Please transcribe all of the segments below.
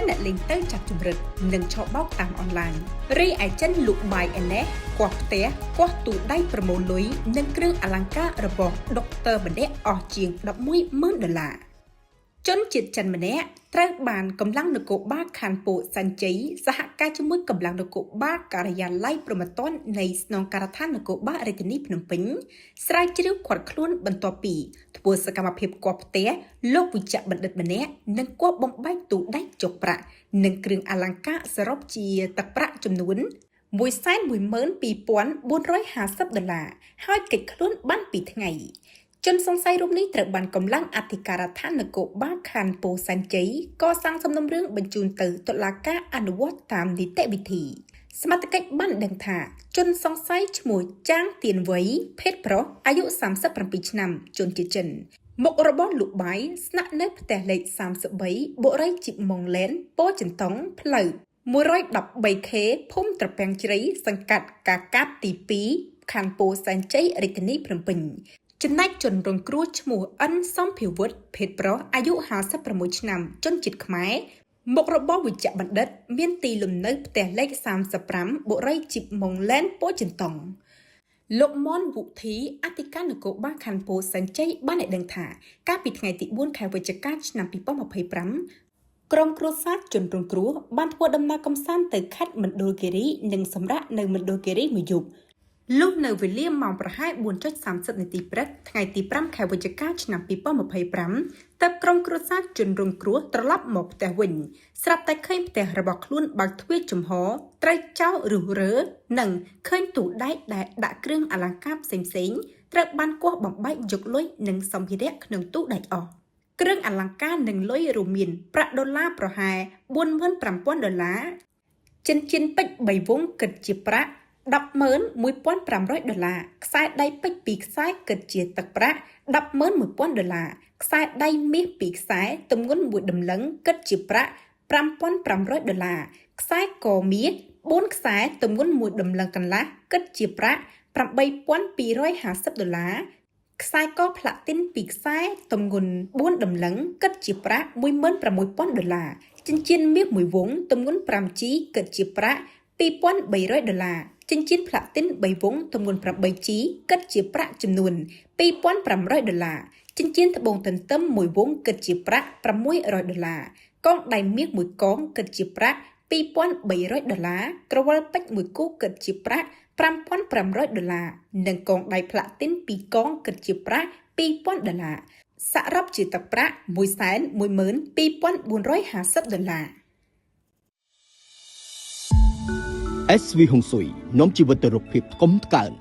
នអ្នកលេងទៅចាប់ជំរិតនិងឆោបោកតាមអនឡាញរីឯចិនលក់បាយឯណេះគាស់ផ្ទះគាស់ទូដៃប្រមូលលុយនិងគ្រឿងអលង្ការរបស់ដុកទ័រម្នាក់អស់ជាង$11,000ជនជាតិចិនម្នាក់ត្រូវបានកម្លាំងនគរបាលខណ្ឌពោធិ៍សែនជ័យសហការជាមួយកម្លាំងនគរបាលការិយាល័យព្រហ្មទណ្ឌនៃស្នងការដ្ឋាននគរបាលរាជធានីភ្នំពេញស្រាវជ្រាវឃាត់ខ្លួនបន្ទាប់ពីធ្វើសកម្មភាពគាស់ផ្ទះលោកវិជ្ជបណ្ឌិតម្នាក់និងគាស់បំបែកទូដៃចុកប្រាក់និងគ្រឿងអលង្ការសរុបជាទឹកប្រាក់ចំនួន$112,450ហើយកិច្ចខ្លួនបាន2ថ្ងៃជនសង្ស័យរូបនេះត្រូវបានកម្លាំងអធិការដ្ឋាននគរបាលខណ្ឌពោធិ៍សែនជ័យកសាងសំណុំរឿងបញ្ជូនទៅតុលាការអនុវត្តតាមនីតិវិធីសមត្ថកិច្ចបានដឹងថាជនសង្ស័យឈ្មោះចាងទៀនវ័យភេទប្រុសអាយុ37ឆ្នាំជនជាតិចិនមុខរបរលក់បាយស្នាក់នៅផ្ទះលេខ33បុរីជីបម៉ុងឡែនពោធិ៍ចិនតុងផ្លូវ 113K ភូមិត្រពាំងជ្រៃសង្កាត់កាកាបទី2ខណ្ឌពោធិ៍សែនជ័យរាជធានីភ្នំពេញចំណែកជនរងគ្រោះឈ្មោះអិនសំភាវុធភេទប្រុសអាយុ56ឆ្នាំជនជាតិខ្មែរមុខរបរវិជ្ជបណ្ឌិតមានទីលំនៅផ្ទះលេខ35បុរីជីបម៉ុងឡែនពោធិ៍ចិនតុងលោកមនវុធីអធិការនគរបាលខណ្ឌពោធិ៍សែនជ័យបានឲ្យដឹងថាកាលពីថ្ងៃទី4ខែវិច្ឆិកាឆ្នាំ2025ក្រុមគ្រួសារជនរងគ្រោះបានធ្វើដំណើរកម្សាន្តទៅខេត្តមណ្ឌលគិរីនិងសម្រាកនៅមណ្ឌលគិរីមួយយប់លុះនៅវេលាម៉ោងប្រហែល 4:30 នាទីព្រឹកថ្ងៃទី5ខែវិច្ឆិកាឆ្នាំ2025ទើបក្រុមគ្រួសារជនរងគ្រោះត្រឡប់មកផ្ទះវិញស្រាប់តែឃើញផ្ទះរបស់ខ្លួនបើកទ្វារចំហត្រីចោលរុះរើនិងឃើញទូដែកដែលដាក់គ្រឿងអលង្ការផ្សេងៗត្រូវបានគាស់បំបែកយកលុយនិងសម្ភារៈក្នុងទូដែកអស់គ្រឿងអលង្ការនិងលុយរួមមានប្រាក់ដុល្លារប្រហែល$45,000ចិញ្ចៀនពេជ្រ3វង់គិតជាប្រាក់$11,500ខ្សែដៃពេជ្រ2ខ្សែគិតជាទឹកប្រាក់$11,000ខ្សែដៃមាស2ខ្សែទម្ងន់1តម្លឹងគិតជាប្រាក់$5,500ខ្សែកមាស4ខ្សែទម្ងន់1តម្លឹងកន្លះគិតជាប្រាក់$8,250ខ្សែកផ្លាទីន2ខ្សែទម្ងន់4តម្លឹងគិតជាប្រាក់$16,000ចិញ្ចៀនមាស1វង់ទម្ងន់ 5G គិតជាប្រាក់$2,300ចិញ្ចៀនផ្លាទីន3វង់ទម្ងន់ 8G គិតជាប្រាក់ចំនួន$2,500ចិញ្ចៀនត្បូងទន្ទឹម1វង់គិតជាប្រាក់$600កងដៃមាស1កងគិតជាប្រាក់$2,300ក្រវិលពេជ្រ1គូគិតជាប្រាក់$5,500និងកងដៃផ្លាទីន2កងគិតជាប្រាក់$2,000សរុបជាទឹកប្រាក់$112,450SV ហុងស៊ុយនាំជីវិតទៅរកភាពថ្កុំថ្កើង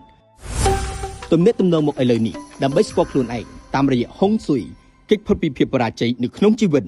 ទំនាក់ទំនងមកឥឡូវនេះដើម្បីស្គាល់ខ្លួនឯងតាមរយៈហុងស៊ុយកិច្ចផុតពីភាពបរាជ័យនៅក្នុងជីវិត